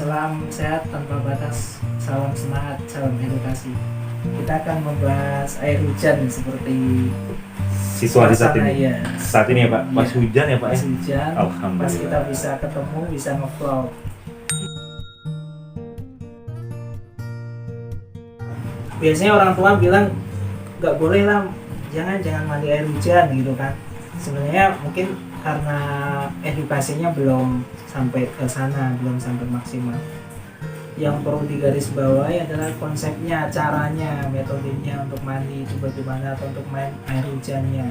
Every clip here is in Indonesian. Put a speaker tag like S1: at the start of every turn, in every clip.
S1: Salam sehat tanpa batas, salam semangat, salam edukasi. Kita akan membahas air hujan seperti
S2: Situasi saat
S1: suasana,
S2: ini.
S1: ya.
S2: Saat ini ya Pak, pas
S1: Iya.
S2: hujan ya Pak
S1: Pas
S2: ya?
S1: hujan,
S2: Alhamdulillah.
S1: pas kita bisa ketemu, bisa nge-vlog. Biasanya orang tua bilang nggak boleh lah, jangan mandi air hujan gitu kan. Sebenarnya mungkin karena edukasinya belum sampai ke sana, belum sampai maksimal. Yang perlu digarisbawahi adalah konsepnya, caranya, metodenya untuk mandi itu bagaimana, atau untuk main air hujannya.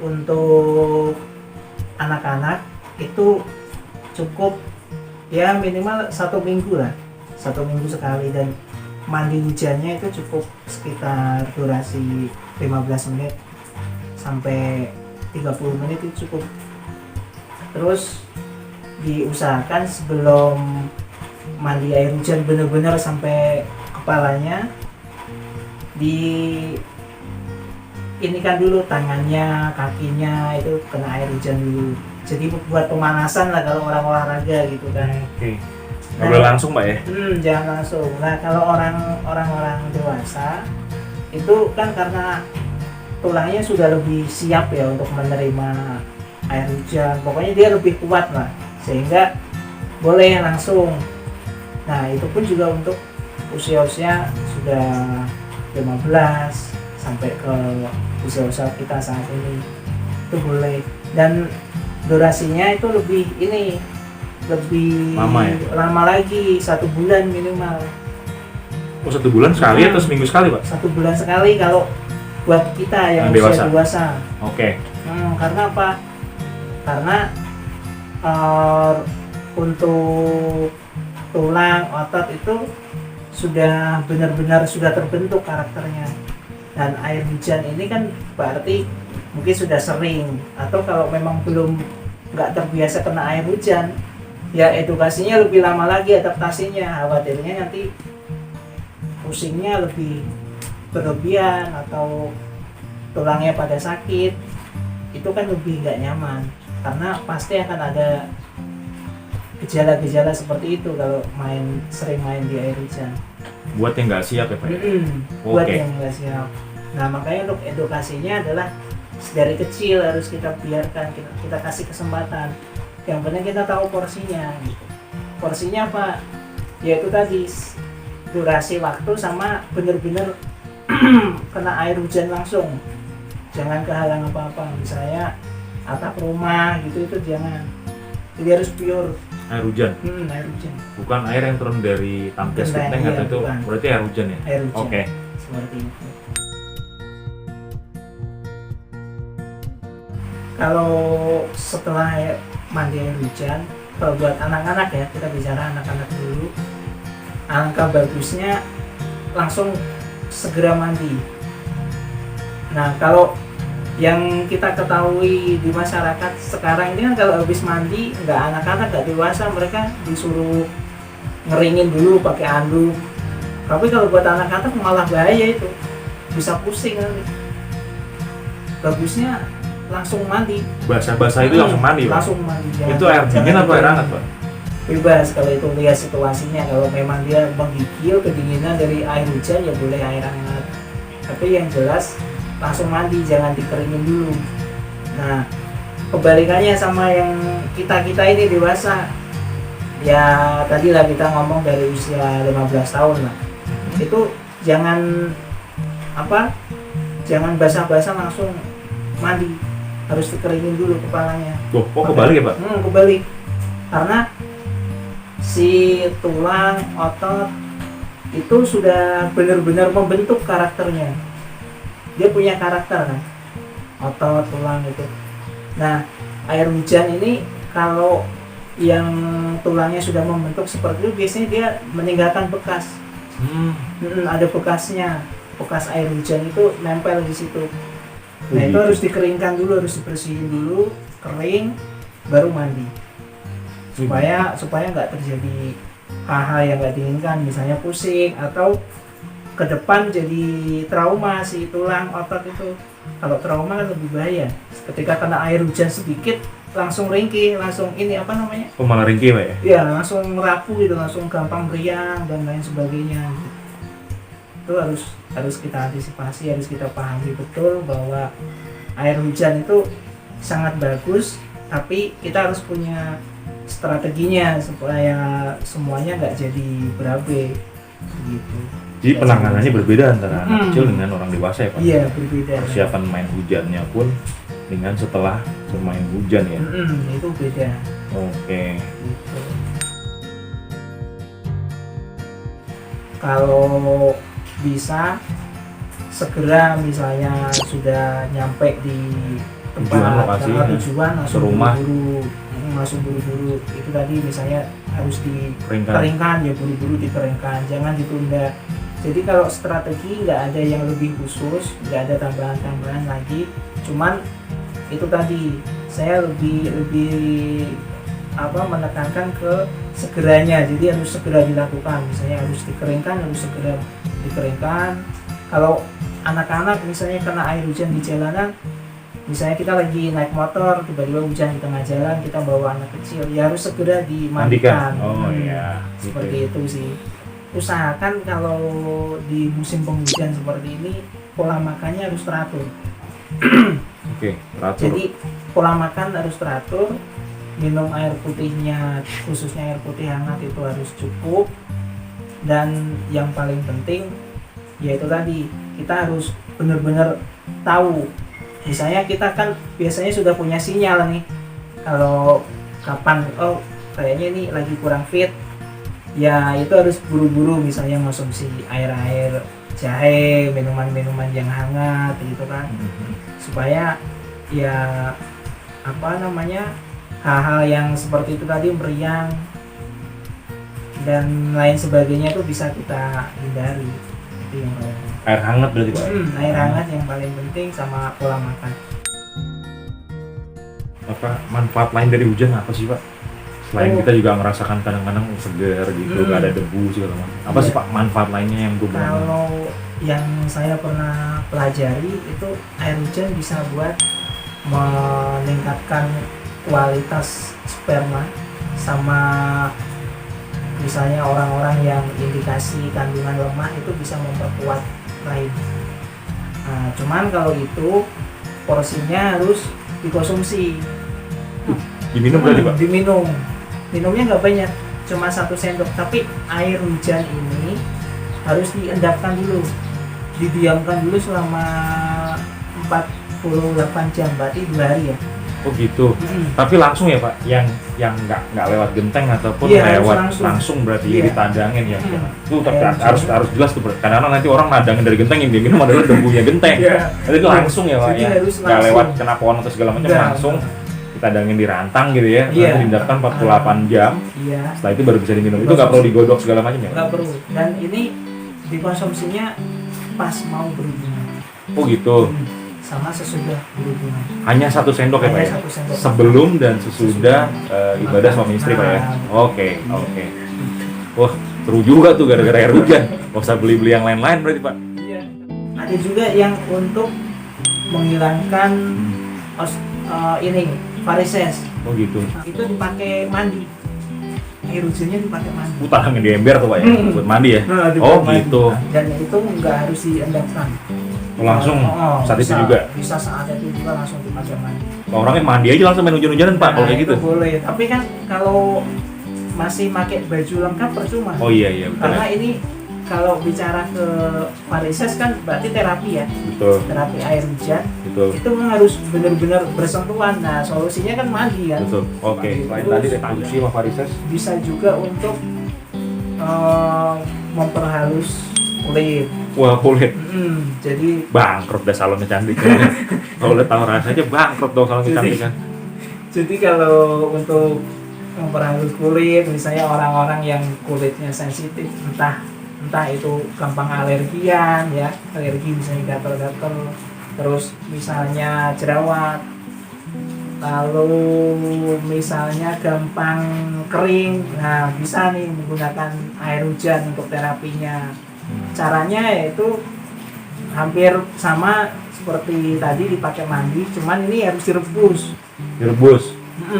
S1: Untuk anak-anak itu cukup ya minimal 1 minggu lah, 1 minggu sekali, dan mandi hujannya itu cukup sekitar durasi 15 menit sampai 30 menit itu cukup. Terus diusahakan sebelum mandi air hujan benar-benar sampai kepalanya, di ini kan dulu tangannya, kakinya itu kena air hujan dulu. Jadi buat pemanasan lah kalau orang olahraga gitu kan.
S2: Oke. Nggak boleh langsung Pak ya?
S1: Jangan langsung. Nah, kalau orang-orang dewasa itu kan karena tulangnya sudah lebih siap ya untuk menerima air hujan. Pokoknya dia lebih kuat lah, sehingga boleh langsung. Nah, itu pun juga untuk usia-usia sudah 15 sampai ke usia-usia kita saat ini itu boleh. Dan durasinya itu lebih
S2: Lama ya?
S1: lama lagi, 1 bulan minimal.
S2: Oh 1 bulan sekali atau seminggu sekali Pak?
S1: 1 bulan sekali kalau buat kita yang usia dewasa.
S2: Oke.
S1: Karena apa? Karena untuk tulang, otot itu sudah benar-benar sudah terbentuk karakternya. Dan air hujan ini kan berarti mungkin sudah sering, atau kalau memang belum nggak terbiasa kena air hujan, ya edukasinya lebih lama lagi adaptasinya. Khawatirnya nanti pusingnya lebih berlebihan atau tulangnya pada sakit, itu kan lebih nggak nyaman, karena pasti akan ada gejala-gejala seperti itu kalau sering main di air hujan.
S2: Buat yang nggak siap ya Pak?
S1: Buat
S2: Oke.
S1: yang nggak siap. Nah, makanya untuk edukasinya adalah dari kecil harus kita biarkan, kita kasih kesempatan. Yang penting kita tahu porsinya gitu. Porsinya apa? Yaitu tadi durasi waktu sama bener-bener kena air hujan langsung. Jangan kehalang apa-apa, misalnya atap rumah gitu, itu jangan. Jadi harus pure
S2: Air hujan?
S1: air hujan.
S2: Bukan air yang turun dari tangki tank
S1: Iya,
S2: atau itu
S1: bukan.
S2: berarti air hujan ya?
S1: Air hujan.
S2: Oke.
S1: Seperti itu. Kalau setelah mandi air hujan, kalau buat anak-anak ya, kita bicara anak-anak dulu, alangkah bagusnya langsung segera mandi. Nah, kalau yang kita ketahui di masyarakat sekarang ini kan, kalau habis mandi, nggak anak-anak, nggak dewasa, mereka disuruh ngeringin dulu pakai anduk. Tapi kalau buat anak-anak malah bahaya, itu bisa pusing nanti. Bagusnya langsung mandi.
S2: Basah-basah itu langsung mandi Pak?
S1: Langsung mandi.
S2: Itu air dingin atau air hangat Pak?
S1: Bebas kalau itu lihat situasinya. Kalau memang dia menggigil kedinginan dari air hujan, ya boleh air hangat. Tapi yang jelas langsung mandi, jangan dikeringin dulu. Nah, kebalikannya sama yang kita ini dewasa. Ya tadi lah kita ngomong dari usia 15 tahun lah. Itu jangan basah-basah langsung mandi. Harus dikeringin dulu kepalanya.
S2: Kok kebalik ya Pak?
S1: Kebalik. Karena si tulang, otot itu sudah benar-benar membentuk karakternya. Dia punya karakter kan, otot, tulang itu. Nah, air hujan ini kalau yang tulangnya sudah membentuk seperti itu, biasanya dia meninggalkan bekas. Ada bekasnya, bekas air hujan itu nempel di situ. Nah, itu harus dikeringkan dulu, harus dibersihin dulu, kering, baru mandi. Supaya nggak terjadi hal-hal yang nggak diinginkan, misalnya pusing atau ke depan jadi trauma si tulang, otot itu. Kalau trauma kan lebih bahaya. Ketika kena air hujan sedikit langsung ringkih, langsung ini apa namanya?
S2: Oh malah ringkih Pak ya?
S1: Ya langsung rapuh gitu, langsung gampang meriang dan lain sebagainya. Itu harus kita antisipasi, harus kita pahami betul bahwa air hujan itu sangat bagus, tapi kita harus punya strateginya supaya semuanya nggak jadi berabe gitu.
S2: Jadi penanganannya berbeda antara anak kecil dengan orang dewasa ya Pak?
S1: Iya berbeda.
S2: Persiapan main hujannya pun dengan setelah bermain hujan ya?
S1: Itu beda.
S2: Oke.
S1: Gitu. Kalau bisa segera misalnya sudah nyampe di
S2: Tujuan lokasi,
S1: tujuan langsung
S2: serumah.
S1: buru-buru itu tadi misalnya harus
S2: Keringkan.
S1: dikeringkan ya, buru-buru dikeringkan, jangan ditunda. Jadi kalau strategi nggak ada yang lebih khusus, nggak ada tambahan-tambahan lagi, cuman itu tadi saya lebih menekankan ke segeranya, jadi harus segera dilakukan, misalnya harus dikeringkan, harus segera dikeringkan. Kalau anak-anak misalnya kena air hujan di jalanan, misalnya kita lagi naik motor tiba-tiba hujan di tengah jalan, kita bawa anak kecil ya harus segera dimandikan.
S2: Oh iya.
S1: Seperti itu sih. Usahakan kalau di musim penghujan seperti ini pola makannya harus teratur.
S2: Oke, teratur.
S1: Jadi pola makan harus teratur, minum air putihnya khususnya air putih hangat itu harus cukup, dan yang paling penting yaitu tadi kita harus benar-benar tahu, misalnya kita kan biasanya sudah punya sinyal nih kalau kapan kayaknya ini lagi kurang fit, ya itu harus buru-buru misalnya konsumsi air-air jahe, minuman-minuman yang hangat gitu kan, supaya ya hal-hal yang seperti itu tadi meriang dan lain sebagainya itu bisa kita hindari. Itu yang paling
S2: Air hangat berarti Pak?
S1: air hangat yang paling penting, sama pola makan.
S2: Apa manfaat lain dari hujan apa sih Pak? Selain kita juga merasakan kadang-kadang segar gitu, nggak ada debu segala macam. Apa sih Pak manfaat lainnya yang gue
S1: Kalau yang saya pernah pelajari itu air hujan bisa buat meningkatkan kualitas sperma, sama misalnya orang-orang yang indikasi kandungan lemah itu bisa memperkuat rahim. Nah, cuman kalau itu porsinya harus dikonsumsi.
S2: diminum berarti Pak?
S1: Minumnya nggak banyak, cuma 1 sendok, tapi air hujan ini harus diendapkan dulu, didiamkan dulu selama 48 jam, berarti 2 hari ya.
S2: Oh gitu. Tapi langsung ya Pak, yang nggak lewat genteng ataupun
S1: Iya,
S2: lewat langsung berarti ditadangin ya. Itu harus jelas tuh. Karena nanti orang nadangin dari genteng yang dia minum adalah debunya genteng. Jadi itu langsung ya Pak,
S1: Jadi
S2: ya.
S1: harus
S2: Nggak
S1: langsung.
S2: lewat kena pohon atau segala macam, langsung ditadangin di rantang gitu ya. Lalu diendapkan 48 jam.
S1: Iya.
S2: Setelah itu baru bisa diminum. Itu nggak perlu digodok segala macam ya Pak?
S1: Nggak perlu. Dan ini dikonsumsinya pas mau berhubungan.
S2: Oh gitu.
S1: Sama sesudah berhubungan.
S2: Hanya 1 sendok ya Pak ya?
S1: 1 sendok.
S2: Sebelum dan sesudah ibadah suami istri Pak ya? Oke. Wah, seru juga tuh gara-gara air hujan. Nggak usah beli-beli yang lain-lain berarti Pak?
S1: Iya. Ada juga yang untuk menghilangkan varises.
S2: Oh gitu.
S1: Itu dipakai mandi. Air hujannya dipakai mandi.
S2: Utangin di ember tuh Pak ya? Buat mandi ya?
S1: Dipakai
S2: Oh
S1: mandi.
S2: gitu.
S1: Dan itu nggak harus diendapkan.
S2: Langsung saat itu juga?
S1: Bisa saat itu juga langsung dipakai mandi.
S2: Orangnya mandi aja langsung main hujan-hujanan Pak, kalau kayak gitu?
S1: Itu boleh, tapi kan kalau masih pakai baju lengkap percuma.
S2: Oh iya betul
S1: Karena
S2: ya.
S1: ini kalau bicara ke varises kan berarti terapi ya.
S2: Betul,
S1: Terapi air hujan
S2: betul.
S1: itu memang harus benar-benar bersentuhan. Nah, solusinya kan mandi kan.
S2: Betul. Oke. Selain tadi reproduksi sama varises,
S1: Bisa juga untuk memperhalus kulit.
S2: wah kulit
S1: Jadi
S2: bangkrut dah salonnya cantik. Kalau udah tahu rasanya bangkrut dong salonnya cantik kan.
S1: Jadi kalau untuk memperhalus kulit, misalnya orang-orang yang kulitnya sensitif, entah itu gampang alergian ya, alergi misalnya gatal-gatal, terus misalnya jerawat, lalu misalnya gampang kering, nah bisa nih menggunakan air hujan untuk terapinya. Caranya yaitu hampir sama seperti tadi dipakai mandi, cuman ini harus direbus.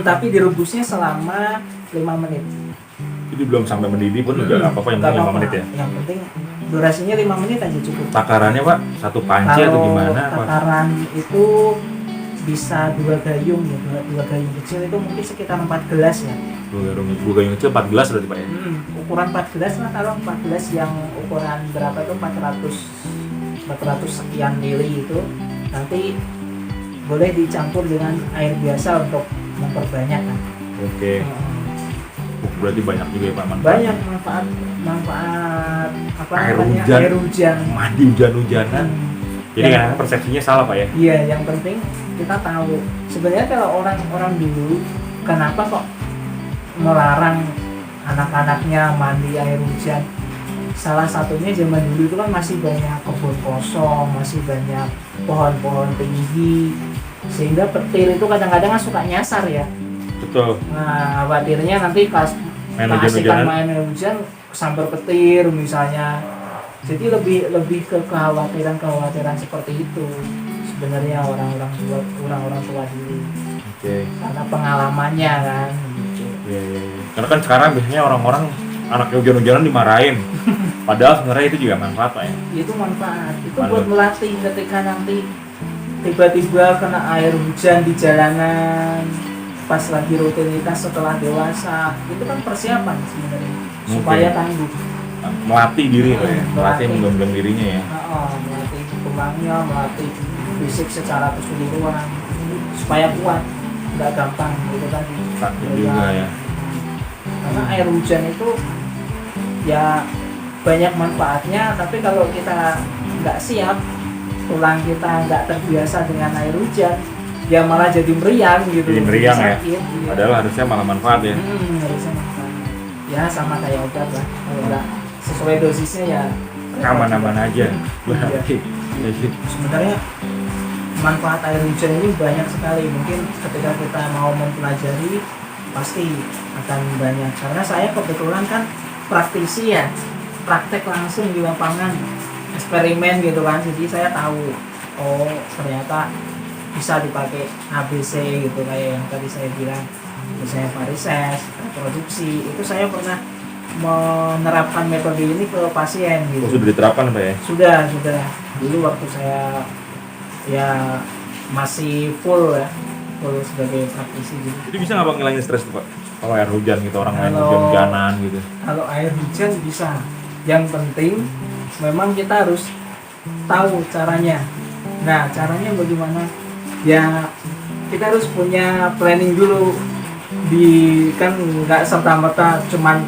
S1: Tapi direbusnya selama 5 menit.
S2: Jadi belum sampai mendidih pun udah apa-apa yang
S1: Nggak
S2: penting 5
S1: apa-apa.
S2: menit ya.
S1: Yang penting durasinya 5 menit aja cukup.
S2: Takarannya Pak, satu panci atau
S1: Kalau
S2: gimana Pak?
S1: takaran itu bisa 2 gayung ya, 2 gayung kecil itu mungkin sekitar 4 gelas ya.
S2: Dua gayung kecil 4 gelas berarti Pak ya?
S1: Ukuran 4 gelas lah, kalau 4 gelas yang ukuran berapa itu 400 sekian mili itu nanti boleh dicampur dengan air biasa untuk memperbanyak kan.
S2: Oke. Berarti banyak juga ya Pak manfaat.
S1: Banyak manfaat apa
S2: Air
S1: namanya,
S2: hujan.
S1: air hujan.
S2: Mandi hujan-hujanan. Jadi
S1: Yang-
S2: kan persepsinya salah Pak ya?
S1: Iya, yang penting kita tahu. Sebenarnya kalau orang-orang dulu kenapa kok melarang anak-anaknya mandi air hujan? Salah satunya zaman dulu itu kan masih banyak kebun kosong, masih banyak pohon-pohon tinggi, sehingga petir itu kadang-kadang kan suka nyasar ya.
S2: Betul.
S1: Nah, khawatirnya nanti pas
S2: Main
S1: keasikan
S2: hujan-hujanan.
S1: main hujan sambar petir misalnya. Jadi lebih ke kekhawatiran seperti itu sebenarnya orang-orang tua dulu,
S2: Oke.
S1: karena pengalamannya kan gitu.
S2: Iya, iya, iya. Karena kan sekarang biasanya orang-orang anaknya hujan-hujanan dimarahin. Padahal sebenarnya itu juga manfaat Pak ya.
S1: Itu manfaat, itu
S2: Manfaat.
S1: buat melatih ketika nanti tiba-tiba kena air hujan di jalanan pas lagi rutinitas setelah dewasa, itu kan persiapan sebenarnya supaya tangguh.
S2: Melatih diri Pak ya. Melatih
S1: Melatih.
S2: menggembleng dirinya ya.
S1: Melatih tulangnya, melatih fisik secara keseluruhan supaya kuat, nggak gampang gitu kan.
S2: Sakit juga ya.
S1: Karena air hujan itu ya banyak manfaatnya, tapi kalau kita nggak siap, tulang kita nggak terbiasa dengan air hujan, ya malah jadi meriang gitu.
S2: Jadi meriang ya.
S1: Sakit, iya.
S2: Padahal harusnya malah manfaat ya.
S1: Harusnya manfaat. Ya sama kayak obat lah, kalau nggak sesuai dosisnya ya
S2: Aman-aman aja. Berarti.
S1: Sebenarnya manfaat air hujan ini banyak sekali. Mungkin ketika kita mau mempelajari pasti akan banyak, karena saya kebetulan kan praktisi ya, praktek langsung di lapangan, eksperimen gitu kan. Jadi saya tahu, oh ternyata bisa dipakai ABC gitu, kayak yang tadi saya bilang, misalnya varises, reproduksi. Itu saya pernah menerapkan metode ini ke pasien gitu.
S2: Oh, sudah diterapkan Pak ya?
S1: Sudah. Dulu waktu saya ya masih full sebagai praktisi gitu.
S2: Jadi bisa nggak Pak ngilangin stres tuh Pak? Kalau air hujan gitu, orang main
S1: Kalau-
S2: hujan-hujanan gitu.
S1: Kalau air hujan bisa. Yang penting memang kita harus tahu caranya. Nah, caranya bagaimana? Ya kita harus punya planning dulu. Kan nggak serta-merta cuman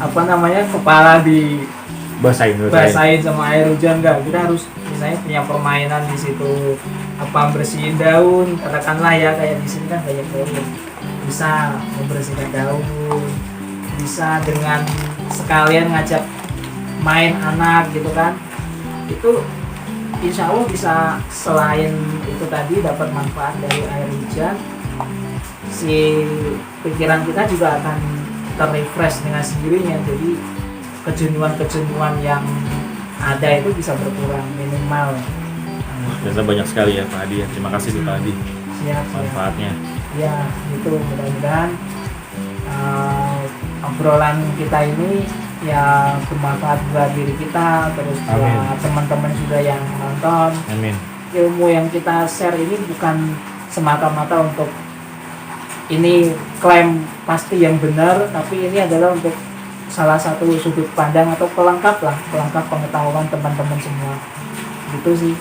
S1: kepala di basahin sama air hujan, enggak. Kita harus misalnya punya permainan di situ, bersihin daun, katakanlah ya, kayak di sini kan banyak daun, bisa membersihkan daun, bisa dengan sekalian ngajak main anak gitu kan. Itu insya Allah bisa, selain itu tadi dapat manfaat dari air hujan, si pikiran kita juga akan terrefresh dengan sendirinya. Jadi kejenuhan yang ada itu bisa berkurang minimal.
S2: Ternyata banyak sekali ya Pak Hadi ya. Terima kasih nih Pak Hadi
S1: Siap.
S2: manfaatnya.
S1: Ya itu mudah-mudahan obrolan kita ini ya bermanfaat buat diri kita, terus buat
S2: Amin.
S1: teman-teman juga yang nonton.
S2: Amin.
S1: Ilmu yang kita share ini bukan semata-mata untuk ini klaim pasti yang benar, tapi ini adalah untuk salah satu sudut pandang atau pelengkap pengetahuan teman-teman semua. Gitu sih.